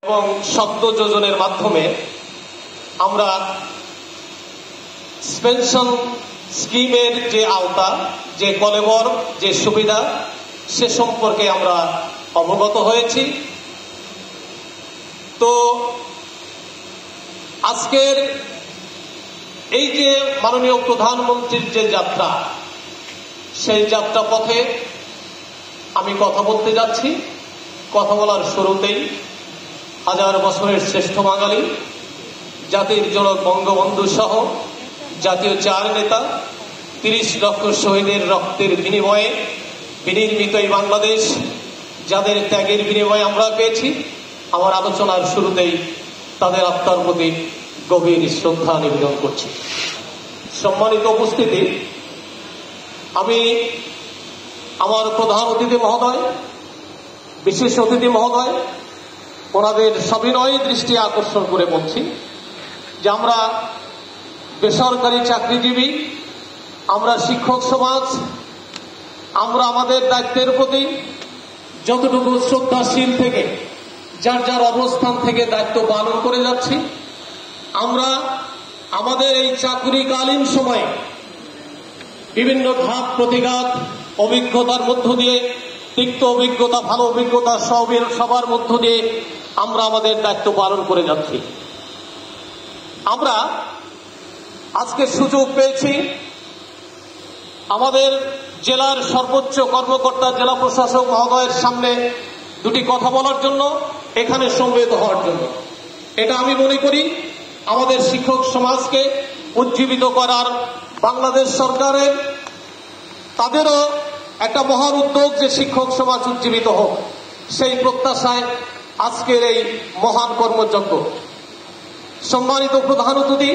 এবং শব্দ যোজনের মাধ্যমে আমরা পেনশন স্কিমের যে আওতা, যে কলেবর, যে সুবিধা, সে সম্পর্কে আমরা অবগত হয়েছি। তো আজকের এই যে মাননীয় প্রধানমন্ত্রীর যে যাত্রা, সেই যাত্রা পথে আমি কথা বলতে যাচ্ছি। কথা বলার শুরুতেই হাজার বছরের শ্রেষ্ঠ বাঙালি, জাতির জনক বঙ্গবন্ধু সহ জাতীয় চার নেতা, ৩০ লক্ষ শহীদের রক্তের বিনিময়ে বিনির্মিত এই বাংলাদেশ, যাদের ত্যাগের বিনিময়ে আমরা পেয়েছি, আমার আলোচনার শুরুতেই তাদের আত্মার প্রতি গভীর শ্রদ্ধা নিবেদন করছি। সম্মানিত উপস্থিতি, আমি আমার প্রধান অতিথি মহোদয়, বিশেষ অতিথি মহোদয়, ওনাদের সবিনয় দৃষ্টি আকর্ষণ করে বলছি যে আমরা বেসরকারি চাকরিজীবী, আমরা শিক্ষক সমাজ, আমরা আমাদের দায়িত্বের প্রতি যতটুকু শ্রদ্ধাশীল থেকে যার যার অবস্থান থেকে দায়িত্ব পালন করে যাচ্ছি, আমরা আমাদের এই চাকরিকালীন সময়ে বিভিন্ন ঘাত প্রতিঘাত অভিজ্ঞতার মধ্য দিয়ে, তিক্ত অভিজ্ঞতা, ভালো অভিজ্ঞতা সবার মধ্য দিয়ে আমরা আমাদের দায়িত্ব পালন করে যাচ্ছি। আমরা আজকে সুযোগ পেয়েছি আমাদের জেলার সর্বোচ্চ কর্মকর্তা, জেলা প্রশাসক মহোদয়ের সামনে দুটি কথা বলার জন্য, এখানে সমবেত হওয়ার জন্য। এটা আমি মনে করি আমাদের শিক্ষক সমাজকে উজ্জীবিত করার বাংলাদেশ সরকারের, তাদেরও একটা মহান উদ্যোগ যে শিক্ষক সমাজ উজ্জীবিত হোক, সেই প্রত্যাশায় আজকের এই মহান কর্মযজ্ঞ। সম্মানিত প্রধান অতিথি,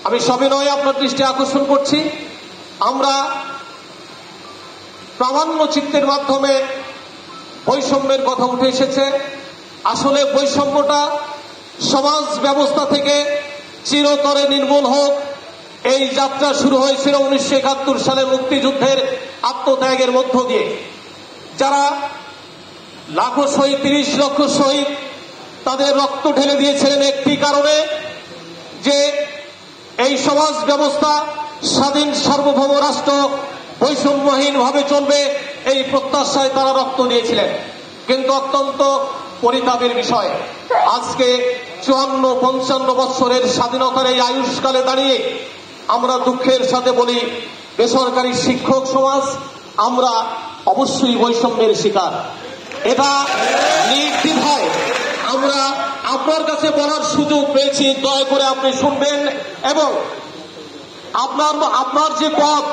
আমি সবিনয়ে আপনার দৃষ্টি আকর্ষণ করছি, আমরা প্রামাণ্য চিত্রের মাধ্যমে বৈষম্যের কথা উঠে এসেছে। আসলে বৈষম্যটা সমাজ ব্যবস্থা থেকে চিরতরে নির্মূল হোক, এই যাত্রা শুরু হয়েছিল 1971 সালে মুক্তিযুদ্ধের আত্মত্যাগের মধ্য দিয়ে। যারা লাখো শহীদ, 30 লক্ষ শহীদ, তাদের রক্ত ঢেলে দিয়েছিলেন একটি কারণে, যে এই সমাজ ব্যবস্থা স্বাধীন সার্বভৌম রাষ্ট্র বৈষম্যহীন ভাবে চলবে, এই প্রত্যাশায় তারা রক্ত দিয়েছিলেন। কিন্তু অত্যন্ত পরিতাপের বিষয়, আজকে 54-55 বছরের স্বাধীনতার এই আয়ুষ্কালে দাঁড়িয়ে আমরা দুঃখের সাথে বলি, বেসরকারি শিক্ষক সমাজ আমরা অবশ্যই বৈষম্যের শিকার। এটা নির্দ্বিধায় আমরা আপনার কাছে বলার সুযোগ পেয়েছি, দয়া করে আপনি শুনবেন। এবং আপনার যে পদ,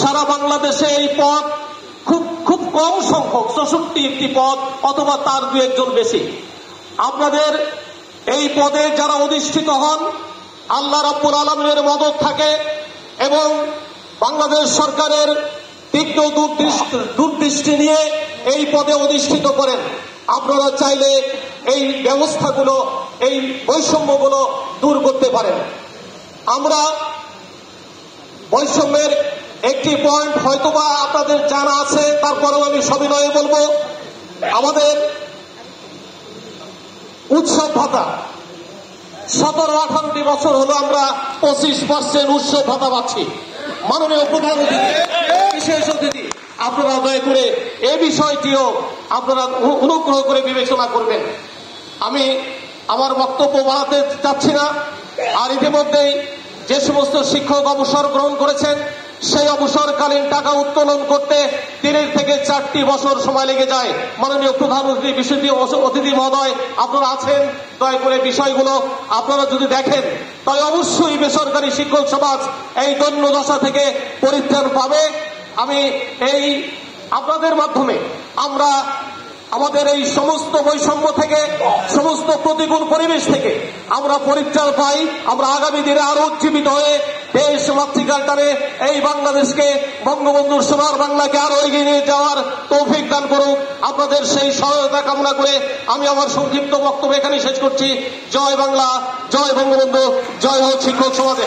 সারা বাংলাদেশে এই পদ খুব কম সংখ্যক, 64টি পদ অথবা তার 2-1 বেশি। আপনাদের এই পদে যারা অধিষ্ঠিত হন, আল্লাহ রাব্বুল আলামিনের মদদ থাকে এবং বাংলাদেশ সরকারের তীব্র দূরদৃষ্টি নিয়ে এই পদে অধিষ্ঠিত করেন। আপনারা চাইলে এই ব্যবস্থাগুলো, এই বৈষম্যগুলো দূর করতে পারেন। আমরা বৈষম্যের একটি পয়েন্ট হয়তোবা আপনাদের জানা আছে, তারপরেও আমি সবিনয়ে বলবো, আমাদের উৎসব ভাতা 17-18টি বছর হলো আমরা 25% উৎসব ভাতা পাচ্ছি। মাননীয় প্রধান অতিথি, বিশেষ অতিথি, আপনারা দয়া করে এই বিষয়টিও আপনারা অনুগ্রহ করে বিবেচনা করবেন। আমি আমার বক্তব্য বাড়াতে চাচ্ছি না। আর ইতিমধ্যেই যে সমস্ত শিক্ষক অবসর গ্রহণ করেছেন, সেই অবসরকালীন টাকা উত্তোলন করতে 3 থেকে 4টি বছর সময় লেগে যায়। মাননীয় প্রধান অতিথি, বিশেষ অতিথি মহোদয়, আপনারা আছেন, দয়া করে বিষয়গুলো আপনারা যদি দেখেন, তাহলে অবশ্যই বেসরকারি শিক্ষক সমাজ এই দৈন্যদশা থেকে পরিত্রাণ পাবে। আমি এই আপনাদের মাধ্যমে আমরা আমাদের এই সমস্ত বৈষম্য থেকে, সমস্ত প্রতিকূল পরিবেশ থেকে আমরা পরিত্রাণ পাই। আমরা আগামী দিনে আরো উজ্জীবিত হয়ে দেশ মাতৃকার টানে এই বাংলাদেশকে, বঙ্গবন্ধুর সোনার বাংলাকে আরো এগিয়ে নিয়ে যাওয়ার তৌফিক দান করুক। আপনাদের সেই সহায়তা কামনা করে আমি আমার সংক্ষিপ্ত বক্তব্য এখানে শেষ করছি। জয় বাংলা, জয় বঙ্গবন্ধু, জয় হোক শিক্ষক সমাজে।